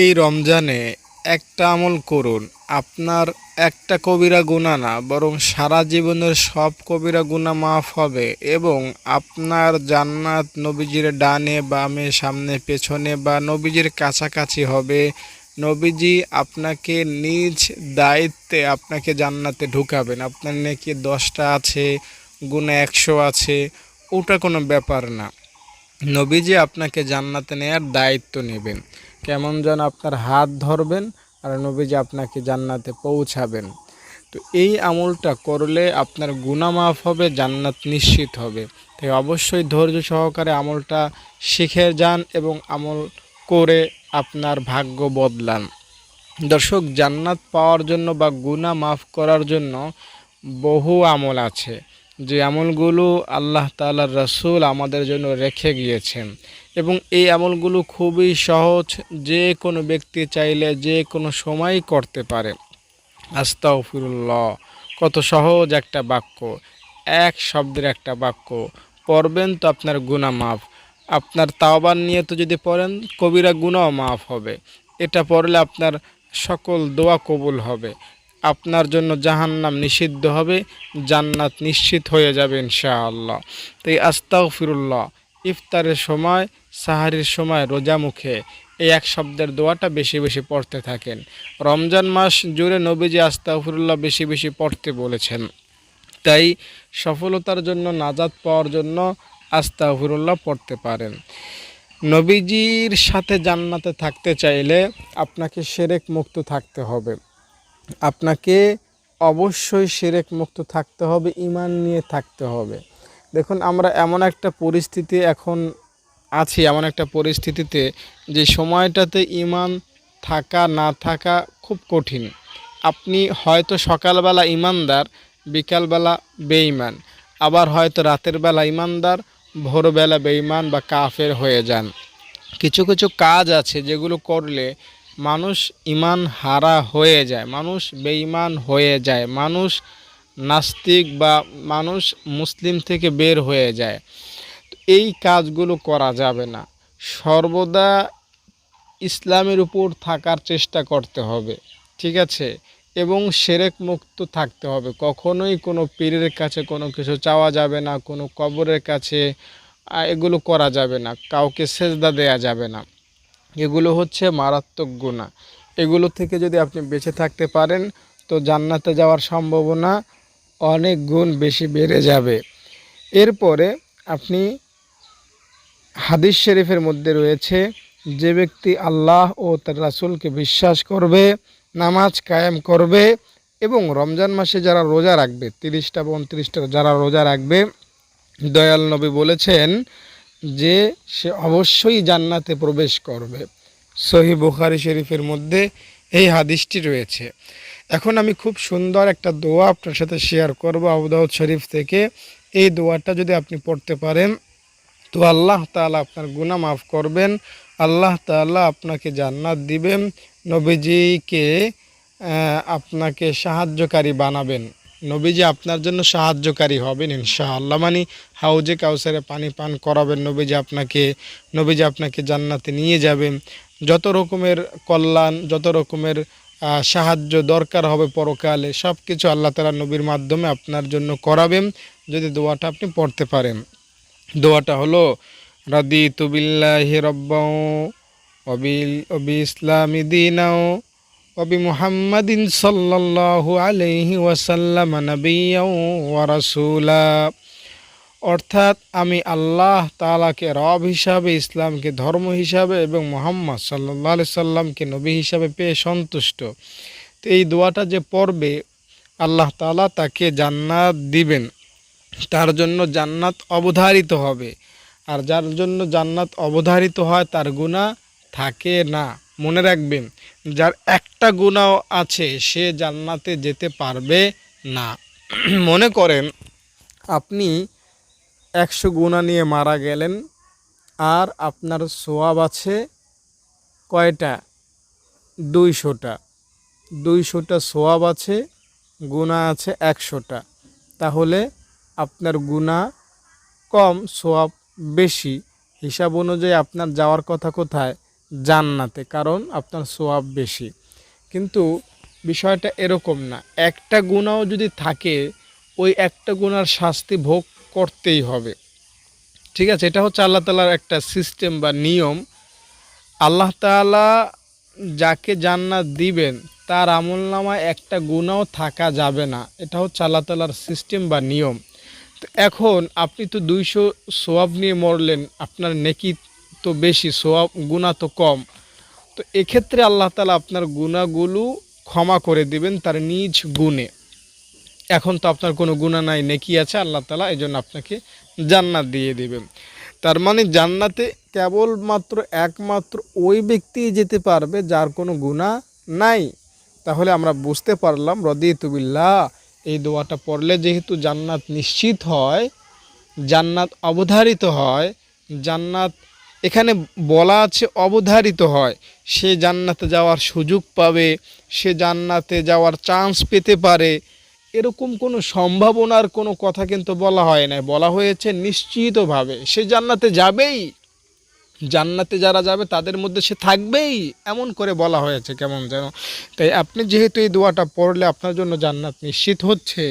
এই রমজানে একটা আমল করুন, আপনার একটা কবিরা গুনাহ না বরং সারা জীবনের সব কবিরা গুনাহ মাফ হবে এবং আপনার জান্নাত নবীজির ডানে বামে সামনে পেছনে বা নবীজির কাছাকাছি হবে। নবীজি আপনাকে নিজ দায়িত্বে আপনাকে জান্নাতে ঢুকাবেন। আপনার নেকি 10টা আছে, গুনাহ 100 আছে, ওটা কোনো ব্যাপার না। নবীজি আপনাকে জান্নাতে নেয়ার দায়িত্ব নেবেন। কেমন যেন আপনার হাত ধরবেন আর নবীজি আপনাকে জান্নাতে পৌঁছাবেন। তো এই আমলটা করলে আপনার গুনাহ মাফ হবে, জান্নাত নিশ্চিত হবে। তাই অবশ্যই ধৈর্য সহকারে আমলটা শিখে যান এবং আমল করে আপনার ভাগ্য বদলান। দর্শক, জান্নাত পাওয়ার জন্য বা গুনাহ মাফ করার জন্য বহু আমল আছে, যে আমলগুলো আল্লাহ তাআলার রাসূল আমাদের জন্য রেখে গিয়েছেন এবং এই আমলগুলো খুবই সহজ, যে কোনো ব্যক্তি চাইলে যে কোনো সময় করতে পারে। আস্তাগফিরুল্লাহ, কত সহজ একটা বাক্য, এক শব্দের একটা বাক্য পড়বেন তো আপনার গুনাহ মাফ। আপনার তাওবার নিয়ত যদি পড়েন, কবিরা গুনাহ মাফ হবে। এটা পড়লে আপনার সকল দোয়া কবুল হবে, আপনার জন্য জাহান্নাম নিষিদ্ধ হবে, জান্নাত নিশ্চিত হয়ে যাবে ইনশাআল্লাহ। তাই আস্তাগফিরুল্লাহ ইফতারের সময়, সাহারির সময়, রোজা মুখে এই এক শব্দের দোয়াটা বেশি বেশি পড়তে থাকেন। রমজান মাস জুড়ে নবীজি আস্তাগফিরুল্লাহ বেশি বেশি পড়তে বলেছেন। তাই সফলতার জন্য, নাজাত পাওয়ার জন্য আস্তাগফিরুল্লাহ পড়তে পারেন। নবীজির সাথে জান্নাতে থাকতে চাইলে আপনাকে শিরক মুক্ত থাকতে হবে। আপনাকে অবশ্যই শিরক মুক্ত থাকতে হবে, ঈমান নিয়ে থাকতে হবে। দেখুন, আমরা এমন একটা পরিস্থিতি এখন আছি, এমন একটা পরিস্থিতিতে যে সময়টাতে ঈমান থাকা না থাকা খুব কঠিন। আপনি হয়তো সকালবেলা ঈমানদার, বিকালবেলা বেঈমান, আবার হয়তো রাতের বেলা ঈমানদার, ভোরবেলা বেঈমান বা কাফের হয়ে যান। কিছু কিছু কাজ আছে যেগুলো করলে মানুষ ঈমান হারা হয়ে যায়, মানুষ বেঈমান হয়ে যায়, মানুষ নাস্তিক বা মানুষ মুসলিম থেকে বের হয়ে যায়। এই কাজগুলো করা যাবে না। সর্বদা ইসলামের উপর থাকার চেষ্টা করতে হবে, ঠিক আছে? এবং শিরক মুক্ত থাকতে হবে। কখনোই কোনো পীরের কাছে কোনো কিছু চাওয়া যাবে না, কোনো কবরের কাছে এগুলো করা যাবে না, কাউকে সেজদা দেয়া যাবে না। এগুলো হচ্ছে মারাত্মক গুনাহ। এগুলো থেকে যদি আপনি বেঁচে থাকতে পারেন তো জান্নাতে যাওয়ার সম্ভাবনা অনেক গুণ বেশি বেড়ে যাবে। এরপরে আপনি, হাদিস শরীফের মধ্যে রয়েছে, যে ব্যক্তি আল্লাহ ও তার রাসূলকে বিশ্বাস করবে, নামাজ কায়েম করবে এবং রমজান মাসে যারা রোজা রাখবে, 30টা বা 29টা যারা রোজা রাখবে, দয়াল নবী বলেছেন যে সে অবশ্যই জান্নাতে প্রবেশ করবে। সহিহ বুখারী শরীফের মধ্যে এই হাদিসটি রয়েছে। এখন আমি খুব সুন্দর একটা দোয়া আপনার সাথে শেয়ার করব আবু দাউদ শরীফ থেকে। এই দোয়াটা যদি আপনি পড়তে পারেন তো আল্লাহ তাআলা আপনার গুনাহ মাফ করবেন, আল্লাহ তাআলা আপনাকে জান্নাত দিবেন, নবীজিকে আপনাকে সাহায্যকারী বানাবেন, নবীজি আপনার জন্য সাহায্যকারী হবেন ইনশাআল্লাহ। মানে হাউজে কাউসারে পানি পান করাবেন নবীজি আপনাকে জান্নাতে নিয়ে যাবেন। যত রকমের কল্যাণ, যত রকমের সাহায্য দরকার হবে পরকালে, সব কিছু আল্লাহ তাআলা নবীর মাধ্যমে আপনার জন্য করাবেন যদি দোয়াটা আপনি পড়তে পারেন। দোয়াটা হলো, রাদিতু বিল্লাহি রাব্বাও ওয়া বিইসলামি দীনাও ওয়া বিমুহাম্মাদিন সাল্লাল্লাহু আলাইহি ওয়াসাল্লাম নাবিয়্যাও ওয়া রাসূলা। অর্থাৎ আমি আল্লাহ তাআলাকে রব হিসাবে, ইসলামকে ধর্ম হিসাবে এবং মুহাম্মদ সাল্লাল্লাহু আলাইহি সাল্লামকে নবী হিসাবে পেয়ে সন্তুষ্ট। তো এই দোয়াটা যে পড়বে আল্লাহ তাআলা তাকে জান্নাত দিবেন, তার জন্য জান্নাত অবধারিত হবে। আর যার জন্য জান্নাত অবধারিত হয় তার গুনাহ থাকে না। মনে রাখবেন, যার একটা গুনাহ আছে সে জান্নাতে যেতে পারবে না। মনে করেন আপনি 100 গুনাহ নিয়ে মারা গেলেন, আর আপনার সওয়াব আছে কয়টা? 200টা। 200টা সওয়াব আছে, গুনাহ আছে 100টা। তাহলে আপনার গুনাহ কম, সওয়াব বেশি। হিসাব অনুযায়ী আপনার যাওয়ার কথা কোথায়? জান্নাতে, কারণ আপনার সওয়াব বেশি। কিন্তু বিষয়টা এরকম না, একটা গুনাহও যদি থাকে ওই একটা গুনার শাস্তি ভোগ করতেই হবে। ঠিক আছে, এটা হচ্ছে আল্লাহ তাআলার একটা সিস্টেম বা নিয়ম। আল্লাহ তাআলা যাকে জান্নাত দিবেন তার আমলনামায় একটা গুনাহও থাকা যাবে না, এটা হচ্ছে আল্লাহ তাআলার সিস্টেম বা নিয়ম। তো এখন আপনি তো 200 সওয়াব নিয়ে মরলেন, আপনার নেকি তো বেশি, সওয়াব গুনাহ তো কম। তো এক্ষেত্রে আল্লাহ তাআলা আপনার গুনাহগুলো ক্ষমা করে দিবেন তার নিজ গুণে। এখন তো আপনার কোনো গুনাহ নাই, নেকি আছে, আল্লাহ তাআলা এই জন্য আপনাকে জান্নাত দিয়ে দিবেন। তার মানে জান্নাতে কেবলমাত্র একমাত্র ওই ব্যক্তি যেতে পারবে যার কোনো গুনাহ নাই। তাহলে আমরা বুঝতে পারলাম রদিতু বিল্লাহ এই দোয়াটা পড়লে যেহেতু জান্নাত নিশ্চিত হয়, জান্নাত অবধারিত হয়, জান্নাত এখানে বলা আছে অবধারিত হয়, সে জান্নাতে যাওয়ার সুযোগ পাবে, সে জান্নাতে যাওয়ার চান্স পেতে পারে, এরকম কোনো সম্ভাবনার কোনো কথা কিন্তু বলা হয় না, বলা হয়েছে নিশ্চিতভাবে সে জান্নাতে যাবেই, জান্নাতে যারা যাবে তাদের মধ্যে সে থাকবেই, এমন করে বলা হয়েছে কেমন যেন। তাই আপনি যেহেতু এই দোয়াটা পড়লে আপনার জন্য জান্নাত নিশ্চিত হচ্ছে,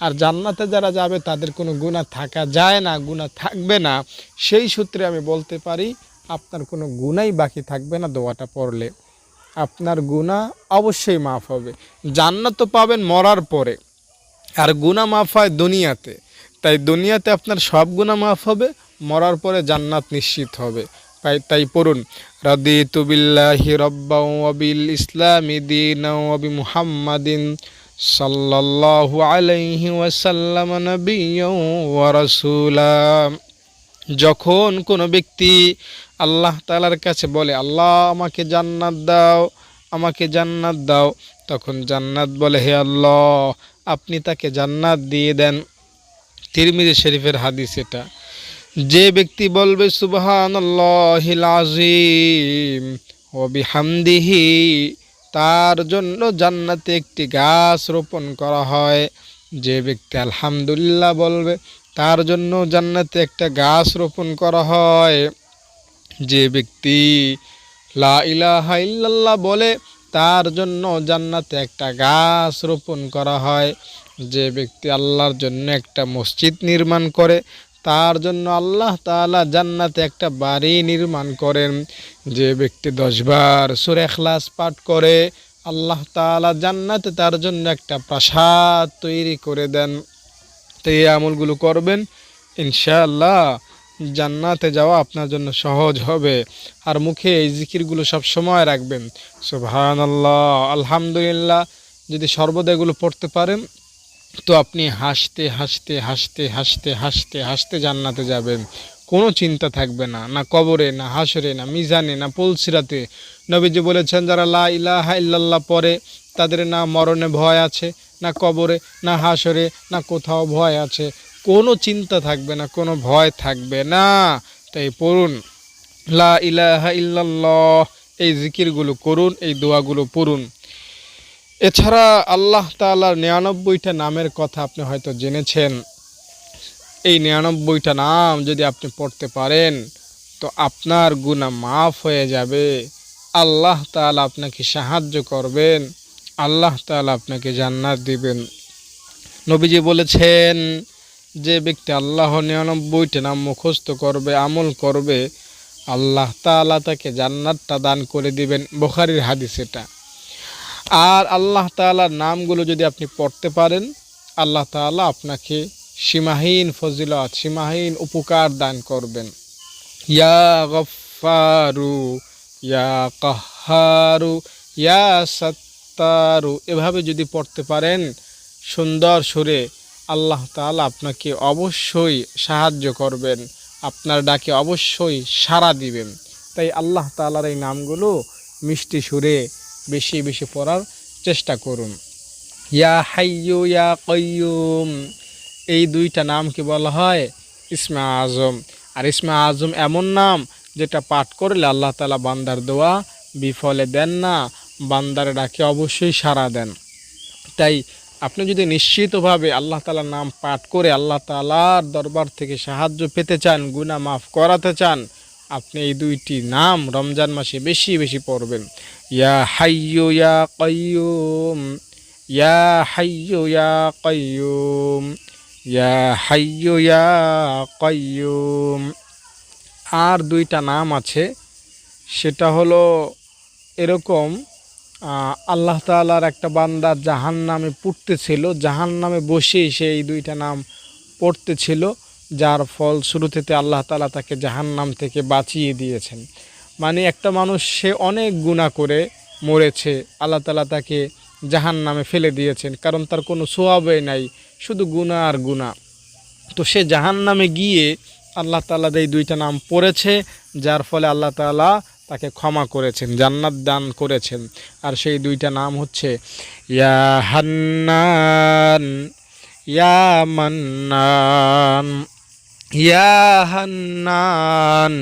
আর জান্নাতে যারা যাবে তাদের কোনো গুনাহ থাকা যায় না, গুনাহ থাকবে না, সেই সূত্রে আমি বলতে পারি আপনার কোনো গুনাহই বাকি থাকবে না দোয়াটা পড়লে। আপনার গুনাহ অবশ্যই মাফ হবে। জান্নাত তো পাবেন মরার পরে, আর গুনাহ মাফ হয় দুনিয়াতে। তাই দুনিয়াতে আপনার সব গুনাহ মাফ হবে, মরার পরে জান্নাত নিশ্চিত হবে। তাই পড়ুন রাদিতু বিল্লাহি রাব্বাও ওয়া বিল ইসলামি দীনাও ওয়া বিমুহাম্মাদিন সাল্লাল্লাহু আলাইহি ওয়াসাল্লাম নাবিয়্যাও ওয়া রাসূলা। যখন কোনো ব্যক্তি আল্লাহ তাআলার কাছে বলে আল্লাহ আমাকে জান্নাত দাও, আমাকে জান্নাত দাও, তখন জান্নাত বলে হে আল্লাহ আপনি তাকে জান্নাত দিয়ে দেন। তিরমিজি শরীফের হাদিস এটা। যে ব্যক্তি বলবে সুবহানাল্লাহিল আযীম ওয়া বিহামদিহি, তার জন্য জান্নাতে একটি গাছ রোপণ করা হয়। যে ব্যক্তি আলহামদুলিল্লাহ বলবে তার জন্য জান্নাতে একটা গাছ রোপণ করা হয়। যে ব্যক্তি লা ইলাহা ইল্লাল্লাহ বলে তার জন্য জান্নাতে একটা গাছ রোপণ করা হয়। যে ব্যক্তি আল্লাহর জন্য একটা মসজিদ নির্মাণ করে তার জন্য আল্লাহ তাআলা জান্নাতে একটা বাড়ি নির্মাণ করেন। যে ব্যক্তি 10 বার সূরা ইখলাস পাঠ করে আল্লাহ তাআলা জান্নাতে তার জন্য একটা প্রাসাদ তৈরি করে দেন। তো এই আমলগুলো করবেন, ইনশাআল্লাহ জান্নাতে যাওয়া আপনার জন্য সহজ হবে। আর মুখে এই জিকিরগুলো সব সময় রাখবেন, সুবহানাল্লাহ, আলহামদুলিল্লাহ। যদি সর্বদা এগুলো পড়তে পারেন তো আপনি হাসতে হাসতে হাসতে হাসতে হাসতে হাসতে জান্নাতে যাবেন। কোনো চিন্তা থাকবে না, না কবরে, না হাসরে, না মিজানে, না পুলসিরাতে। নবীজি বলেছেন যারা লা ইলাহা ইল্লাল্লাহ পড়ে তাদের না মরণে ভয় আছে, না কবরে, না হাসরে, না কোথাও ভয় আছে। কোনো চিন্তা থাকবে না, কোনো ভয় থাকবে না। তাই পড়ুন লা ইলাহা ইল্লাল্লাহ, এই জিকিরগুলো করুন, এই দোয়াগুলো পড়ুন। এছাড়া আল্লাহ তাআলার 99টা নামের কথা আপনি হয়তো জেনেছেন। এই 99টা নাম যদি আপনি পড়তে পারেন তো আপনার গুনাহ মাফ হয়ে যাবে। আল্লাহ তাআলা আপনাকে সাহায্য করবেন, আল্লাহ তাআলা আপনাকে জান্নাত দিবেন। নবীজি বলেছেন যে ব্যক্তি আল্লাহর 99টা নাম মুখস্থ করবে, আমল করবে, আল্লাহ তাআলা তাকে জান্নাতটা দান করে দিবেন। বুখারীর হাদিস এটা। আর আল্লাহ তাআলার নামগুলো যদি আপনি পড়তে পারেন আল্লাহ তাআলা আপনাকে সীমাহীন ফজিলত, সীমাহীন উপকার দান করবেন। ইয়া গফফারু, ইয়া কাহ্হারু, ইয়া সাত্তারু, এভাবে যদি পড়তে পারেন সুন্দর সুরে, আল্লাহ তাআলা আপনাকে অবশ্যই সাহায্য করবেন, আপনার ডাকে অবশ্যই সাড়া দিবেন। তাই আল্লাহ তাআলার এই নামগুলো মিষ্টি সুরে বেশি বেশি পড়ার চেষ্টা করুন। ইয়া হাইয়ু ইয়া কাইয়ুম, এই 2টা নামকে বলা হয় ইসমে আজম। আর ইসমে আজম এমন নাম যেটা পাঠ করলে আল্লাহ তাআলা বান্দার দোয়া বিফলে দেন না, বান্দার ডাকে অবশ্যই সাড়া দেন। তাই আপনি যদি নিশ্চিতভাবে আল্লাহ তাআলার নাম পাঠ করে আল্লাহ তাআলার দরবার থেকে সাহায্য পেতে চান, গুনাহ মাফ করাতে চান, আপনি এই দুইটি নাম রমজান মাসে বেশি বেশি পড়বেন। ইয়া হাইয়ু ইয়া কাইয়ুম, ইয়া হাইয়ু ইয়া কাইয়ুম, ইয়া হাইয়ু ইয়া কাইয়ুম। আর দুইটা নাম আছে, সেটা হলো এরকম, আল্লাহ তাআলার একটা বান্দা জাহান্নামে পড়তেছিল, জাহান্নামে বসেই সে এই দুইটা নাম পড়তেছিল, যার ফলশ্রুতিতে আল্লাহ তাআলা তাকে জাহান্নাম থেকে বাঁচিয়ে দিয়েছেন। মানে একটা মানুষ সে অনেক গুনাহ করে মরেছে, আল্লাহ তাআলা তাকে জাহান্নামে ফেলে দিয়েছেন, কারণ তার কোনো সওয়াবই নাই, শুধু গুনাহ আর গুনাহ। তো সে জাহান্নামে গিয়ে আল্লাহ তাআলা এই দুইটা নাম পড়েছে, যার ফলে আল্লাহ তাআলা তাকে ক্ষমা করেছেন, জান্নাত দান করেছেন। আর সেই দুইটা নাম হচ্ছে ইয়া হান্নান, ইয়া মান্নান, ইয়া হান্নান,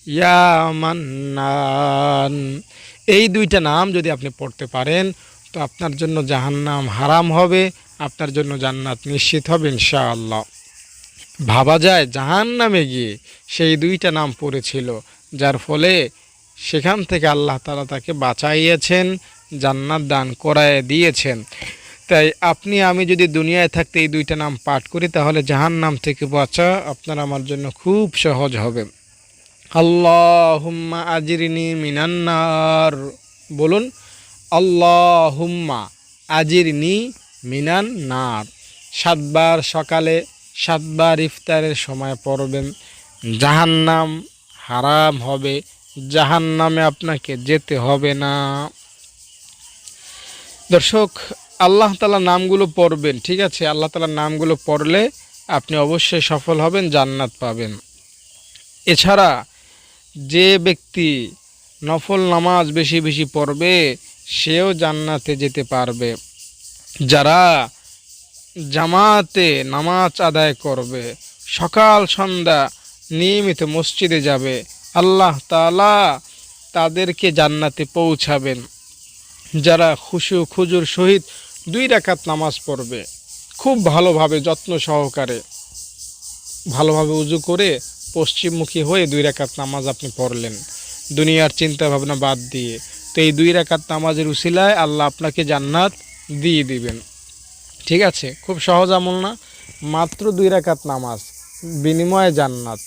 ইয়া মান্নান। এই দুইটা নাম যদি আপনি পড়তে পারেন তো আপনার জন্য জাহান্নাম হারাম হবে, আপনার জন্য জান্নাত নিশ্চিত হবে ইনশাআল্লাহ। ভাবা যায় জাহান্নামে গিয়ে সেই দুইটা নাম পড়েছিল, যার ফলে সেখান থেকে আল্লাহ তাআলা তাকে বাঁচাইয়েছেন, জান্নাত দান করায় দিয়েছেন। তাই আপনি আমি যদি দুনিয়ায় থাকতে এই দুইটা নাম পাঠ করি, তাহলে জাহান্নাম থেকে বাঁচা আপনার আমার জন্য খুব সহজ হবে। আল্লাহুম্মা আজিরনি মিনান নার, বলুন আল্লাহুম্মা আজিরনি মিনান নার। 7 বার সকালে, 7 বার ইফতারের সময় পড়বেন। জাহান্নাম হারাম হবে, জাহান্নামে আপনাকে যেতে হবে না। দর্শক, আল্লাহ তাআলার নামগুলো পড়বেন, ঠিক আছে? আল্লাহ তাআলার নামগুলো পড়লে আপনি অবশ্যই সফল হবেন, জান্নাত পাবেন। এছাড়া যে ব্যক্তি নফল নামাজ বেশি বেশি পড়বে সেও জান্নাতে যেতে পারবে। যারা জামাতে নামাজ আদায় করবে, সকাল সন্ধ্যা নিয়মিত মসজিদে যাবে, আল্লাহ তাআলা তাদেরকে জান্নাতে পৌঁছাবেন। যারা খুশু খুজুর সহিত 2 রাকাত নামাজ পড়বে, খুব ভালোভাবে যত্ন সহকারে, ভালোভাবে উজু করে পশ্চিমমুখী হয়ে 2 রাকাত নামাজ আপনি পড়লেন, দুনিয়ার চিন্তা ভাবনা বাদ দিয়ে, তো এই 2 রাকাত নামাজের উসিলায় আল্লাহ আপনাকে জান্নাত দিয়ে দিবেন। ঠিক আছে? খুব সহজ আমল না? মাত্র 2 রাকাত নামাজ, বিনিময়ে জান্নাত।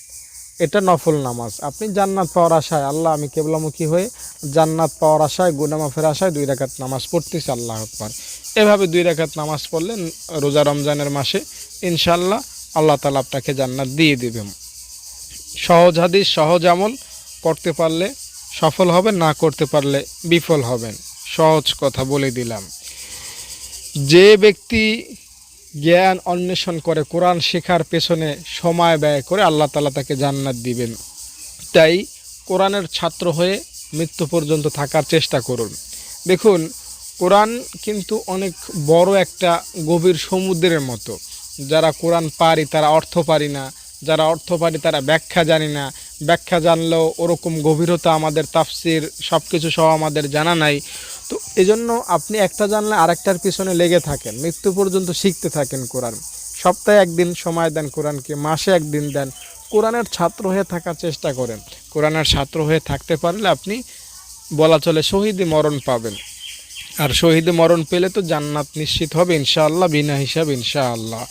এটা নফল নামাজ। আপনি জান্নাত পাওয়ার আশায়, আল্লাহ আমি কিবলামুখী হয়ে জান্নাত পাওয়ার আশায়, গুনাহ মাফের আশায় 2 রাকাত নামাজ পড়তেছি, আল্লাহু আকবার। এভাবে 2 রাকাত নামাজ পড়লেন রোজা রমজানের মাসে, ইনশাআল্লাহ আল্লাহ তাআলা আপনাকে জান্নাত দিয়ে দিবেন। সহজ হাদিস, সহজ আমল, করতে পারলে সফল হবেন, না করতে পারলে বিফল হবেন। সহজ কথা বলে দিলাম। যে ব্যক্তি জ্ঞান অন্বেষণ করে, কোরআন শেখার পেছনে সময় ব্যয় করে, আল্লাহ তাআলা তাকে জান্নাত দিবেন। তাই কোরআনের ছাত্র হয়ে মৃত্যু পর্যন্ত থাকার চেষ্টা করুন। দেখুন, কোরআন কিন্তু অনেক বড় একটা গভীর সমুদ্রের মতো। যারা কোরআন পারি তারা অর্থ পারি না, যারা অর্থ পারি তারা ব্যাখ্যা জানি না, ব্যাখ্যা জানলেও ওরকম গভীরতা আমাদের তাফসির সব কিছু সহ আমাদের জানা নাই। তো এজন্য আপনি একটা জানলে আরেকটার পিছনে লেগে থাকেন, মৃত্যু পর্যন্ত শিখতে থাকেন কোরআন। সপ্তাহে 1 দিন সময় দেন কোরআনকে, মাসে 1 দিন দেন, কোরআনের ছাত্র হয়ে থাকার চেষ্টা করেন। কোরআনের ছাত্র হয়ে থাকতে পারলে আপনি বলা চলে শহীদি মরণ পাবেন। আর শহীদি মরণ পেলে তো জান্নাত নিশ্চিত হবে ইনশাআল্লাহ, বিনা হিসাব ইনশাআল্লাহ।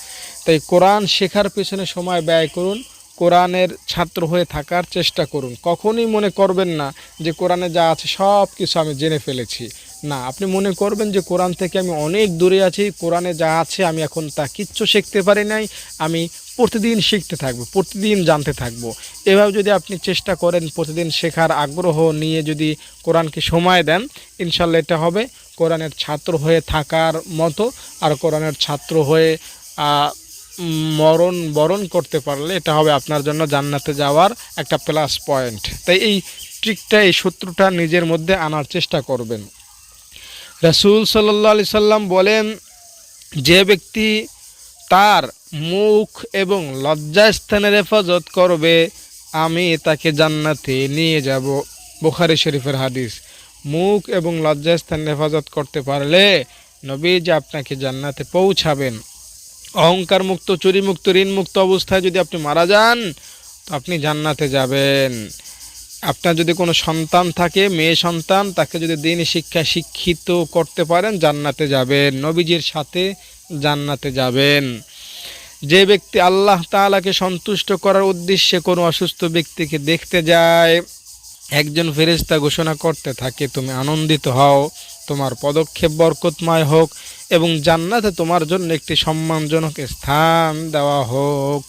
তাই কোরআন শেখার পেছনে সময় ব্যয় করুন, কোরআনের ছাত্র হয়ে থাকার চেষ্টা করুন। কখনোই মনে করবেন না যে কোরআনে যা আছে সব কিছু আমি জেনে ফেলেছি। না, আপনি মনে করবেন যে কোরআন থেকে আমি অনেক দূরে আছি, কোরআনে যা আছে আমি এখন তা কিচ্ছু শিখতে পারি নাই, আমি প্রতিদিন শিখতে থাকবো, প্রতিদিন জানতে থাকবো। এভাবে যদি আপনি চেষ্টা করেন, প্রতিদিন শেখার আগ্রহ নিয়ে যদি কোরআনকে সময় দেন, ইনশাল্লাহ এটা হবে কোরআনের ছাত্র হয়ে থাকার মতো। আর কোরআনের ছাত্র হয়ে মরণ বরণ করতে পারলে এটা হবে আপনার জন্য জান্নাতে যাওয়ার একটা প্লাস পয়েন্ট। তাই এই ট্রিকটা, এই সূত্রটা নিজের মধ্যে আনার চেষ্টা করবেন। রাসূল সাল্লাল্লাহু আলাইহি সাল্লাম বলেন, যে ব্যক্তি তার মুখ এবং লজ্জাস্থানের হেফাজত করবে, আমি তাকে জান্নাতে নিয়ে যাব। বুখারী শরীফের হাদিস। মুখ এবং লজ্জাস্থানের হেফাজত করতে পারলে নবীজি আপনাকে জান্নাতে পৌঁছাবেন। অহংকার মুক্ত, চুরি মুক্ত, ঋণ মুক্ত অবস্থায় যদি আপনি মারা যান তো আপনি জান্নাতে যাবেন। আপনার যদি কোনো সন্তান থাকে, মেয়ে সন্তান, তাকে যদি দ্বীনি শিক্ষা শিক্ষিত করতে পারেন জান্নাতে যাবেন, নবীজির সাথে জান্নাতে যাবেন। যে ব্যক্তি আল্লাহ তাআলাকে সন্তুষ্ট করার উদ্দেশ্যে কোনো অসুস্থ ব্যক্তিকে দেখতে যায়, একজন ফেরেশতা ঘোষণা করতে থাকে, তুমি আনন্দিত হও, তোমার পদক্ষেপ বরকতময় হোক এবং জান্নাতে তোমার জন্য একটি সম্মানজনক স্থান দেওয়া হোক।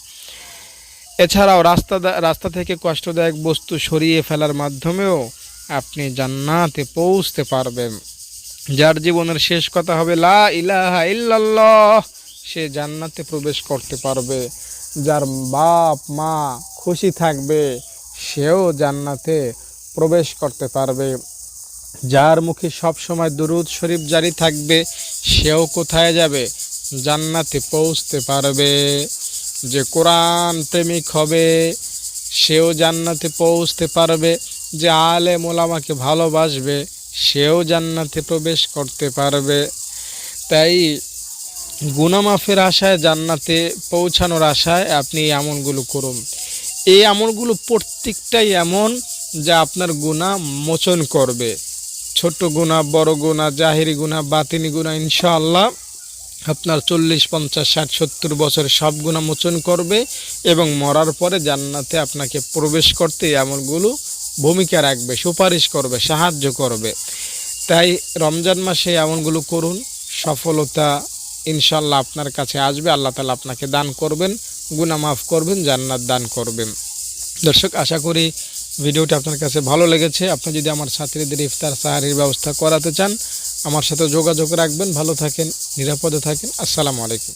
এছাড়াও রাস্তা থেকে কষ্টদায়ক বস্তু সরিয়ে ফেলার মাধ্যমেও আপনি জান্নাতে পৌঁছতে পারবেন। যার জীবনের শেষ কথা হবে লা ইলাহা ইল্লাল্লাহ, সে জান্নাতে প্রবেশ করতে পারবে। যার বাপ মা খুশি থাকবে, সেও জান্নাতে প্রবেশ করতে পারবে। যার মুখে সব সময় দুরূদ শরীফ জারি থাকবে, সেও কোথায় যাবে? জান্নাতে পৌঁছতে পারবে। যে কোরআন প্রেমিক হবে, সেও জান্নাতে পৌঁছতে পারবে। যে আলেম ওলামাকে ভালোবাসবে, সেও জান্নাতে প্রবেশ করতে পারবে। তাই গুনাহ মাফের আশায়, জান্নাতে পৌঁছানোর আশায় আপনি এই আমলগুলো করুন। এই আমলগুলো প্রত্যেকটাই এমন যা আপনার গুনাহ মোচন করবে। ছোট গুনাহ, বড় গুনাহ, জাহেরি গুনাহ, বাতিনি গুনাহ, ইনশাআল্লাহ আপনার 40, 50, 60, 70 বছর সব গুনাহ মোচন করবে এবং মরার পরে জান্নাতে আপনাকে প্রবেশ করতে এই আমলগুলো ভূমিকা রাখবে, সুপারিশ করবে, সাহায্য করবে। তাই রমজান মাসে এই আমলগুলো করুন, সফলতা ইনশাআল্লাহ আপনার কাছে আসবে। আল্লাহ তাআলা আপনাকে দান করবেন, গুনাহ মাফ করবেন, জান্নাত দান করবেন। দর্শক, আশা করি ভিডিওটি আপনার কাছে ভালো লেগেছে। আপনি যদি আমার ছাত্রীদের ইফতার সাহারির ব্যবস্থা করাতে চান, আমার সাথে যোগাযোগ রাখবেন। ভালো থাকেন, নিরাপদে থাকেন। আসসালামু আলাইকুম।